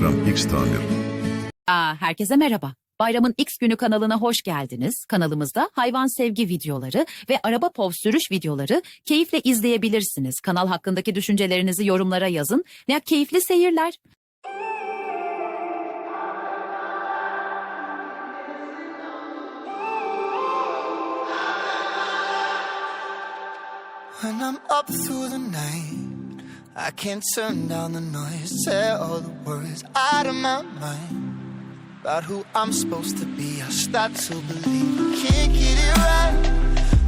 Bayram X tamir. Herkese merhaba. Bayramın X günü kanalına hoş geldiniz. Kanalımızda hayvan sevgi videoları ve araba pov sürüş videoları keyifle izleyebilirsiniz. Kanal hakkındaki düşüncelerinizi yorumlara yazın. Ne keyifli seyirler. When I'm up through the night, I can't turn down the noise. Say all the words out of my mind about who I'm supposed to be. I start to believe I can't get it right.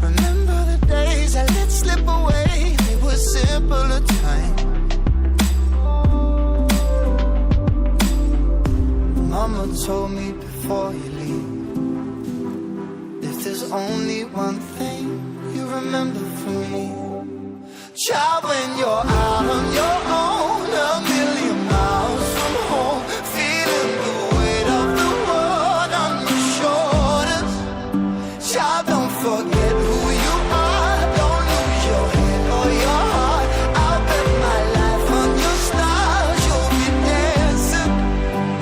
Remember the days I let slip away. They were simpler time. Mama told me before you leave, if there's only one thing you remember from me, child, when you're out on your own, a million miles from home, feeling the weight of the world on your shoulders. Child, don't forget who you are, don't lose your head or your heart. I'll bet my life on your stars. You'll be dancing,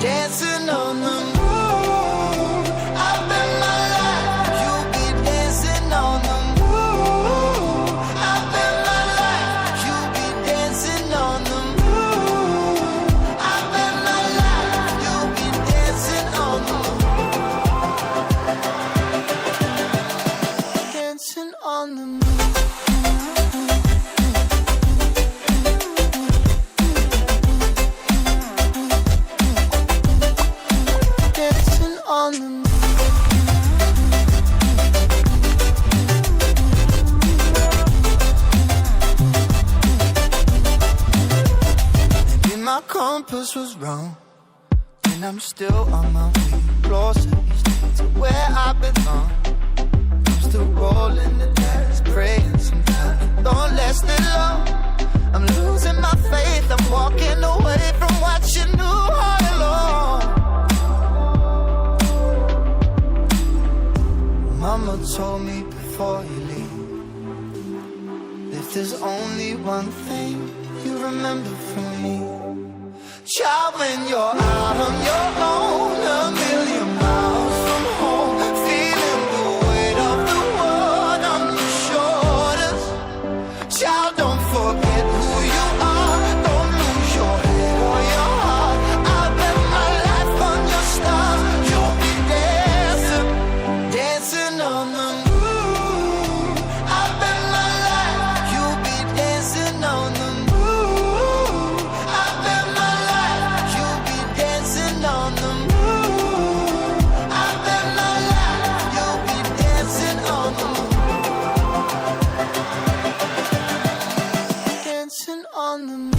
dancing on the moon. I'll bet my life you'll be dancing on the moon. I'll bet my life you'll be dancing on the moon. I bet my life you'll be dancing on the moon. Dancing on the moon. Dancing on the moon. Maybe my compass was wrong, and I'm still on my way closer each day to where I belong. I'm still rolling the dice, praying sometimes it don't last that long. I'm losing my faith, I'm walking away from what you knew all along. Mama told me before you leave, if there's only one thing you remember from me, child, when you're out on your own, a million miles from home, feeling the weight of the world on your shoulders. Child, don't forget who you are, don't lose your head or your heart. I'll bet my life on your stars. You'll be dancing, dancing on the moon. I bet my life you'll be dancing on the moon. I bet my life you'll be dancing on the moon. I bet my life you'll be dancing on the moon. Dancing on the moon.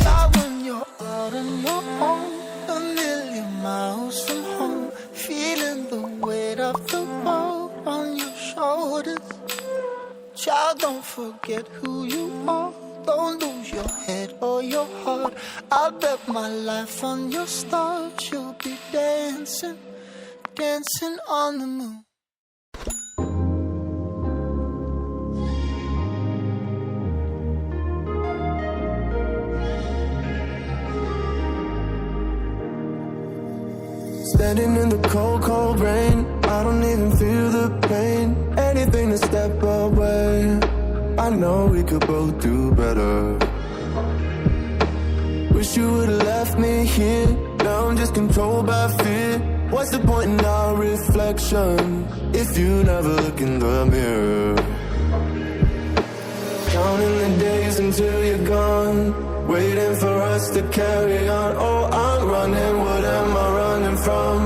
Child, when you're out on your own, a million miles from home, feeling the weight of the world on your shoulders. Child, don't forget who you are, don't lose your head or your heart. I'll bet my life on your stars. You'll be dancing, dancing on the moon. Standing in the cold, cold rain, I don't even feel the pain. Anything to step away, I know we could both do better. Wish you would've left me here, now I'm just controlled by fear. What's the point in our reflection, if you never look in the mirror? Counting the days until you're gone, waiting for us to carry on. Oh, I'm running, what am I running from?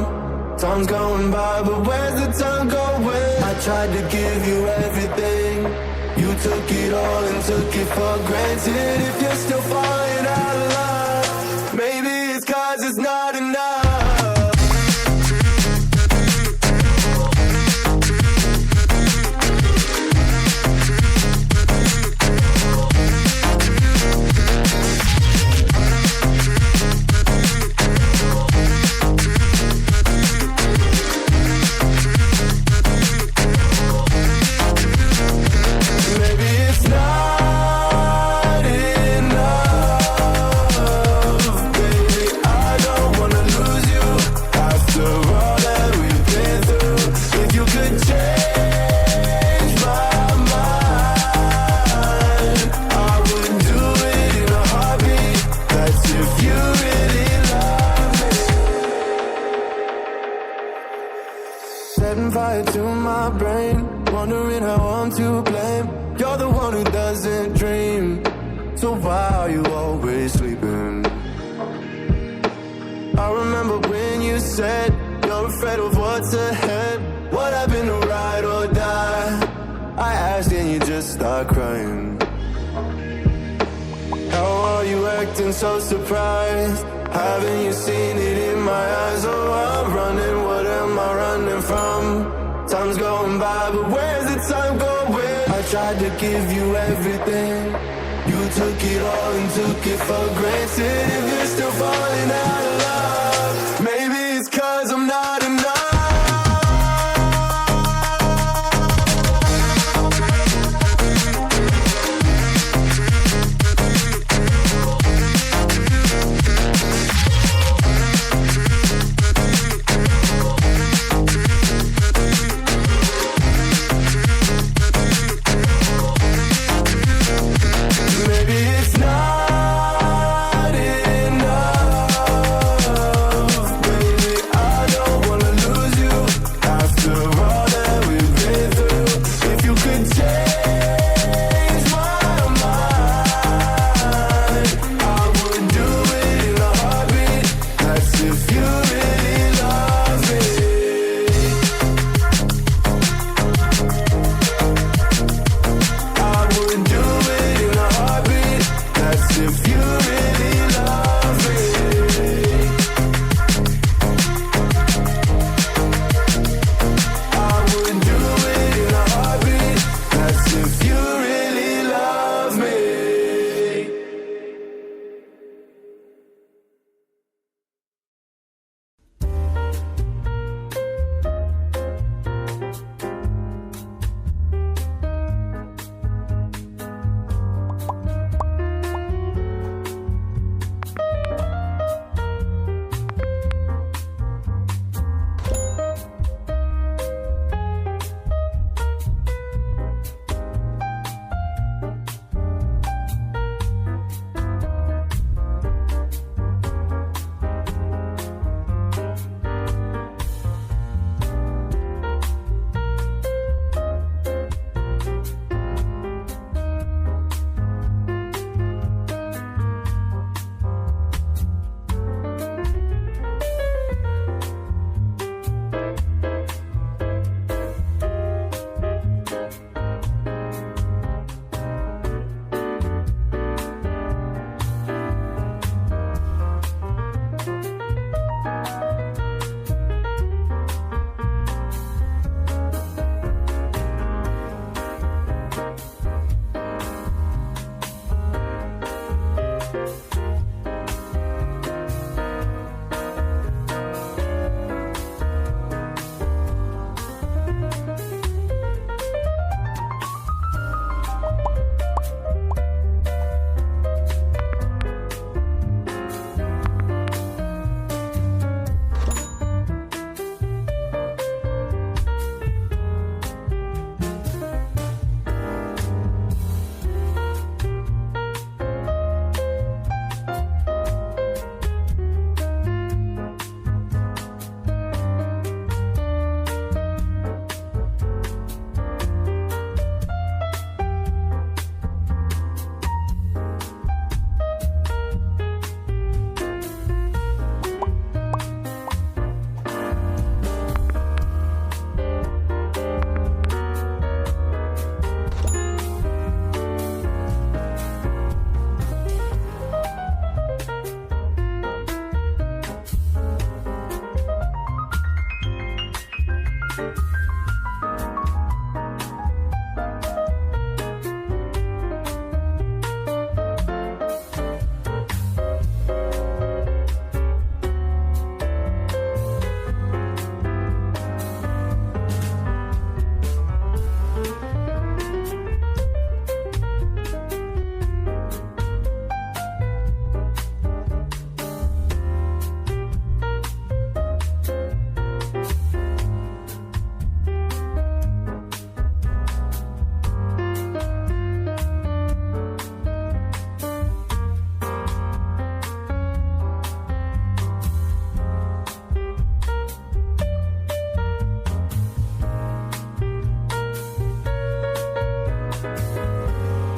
Time's going by, but where's the time going? I tried to give you everything, you took it all and took it for granted. If you're still falling out of love, maybe it's 'cause it's not enough. to blame. You're the one who doesn't dream. So why are you always sleeping? I remember when you said you're afraid of what's ahead. What happened to ride or die? I asked and you just start crying. How are you acting so surprised? Haven't you seen it in my eyes? Oh, I'm running, what am I running from? Time's going by, but where's the time going? I tried to give you everything. You took it all and took it for granted. If you're still falling out of love, maybe it's 'cause I'm not enough. Maybe it's not enough.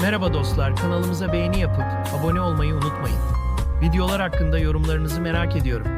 Merhaba dostlar, kanalımıza beğeni yapıp abone olmayı unutmayın. Videolar hakkında yorumlarınızı merak ediyorum.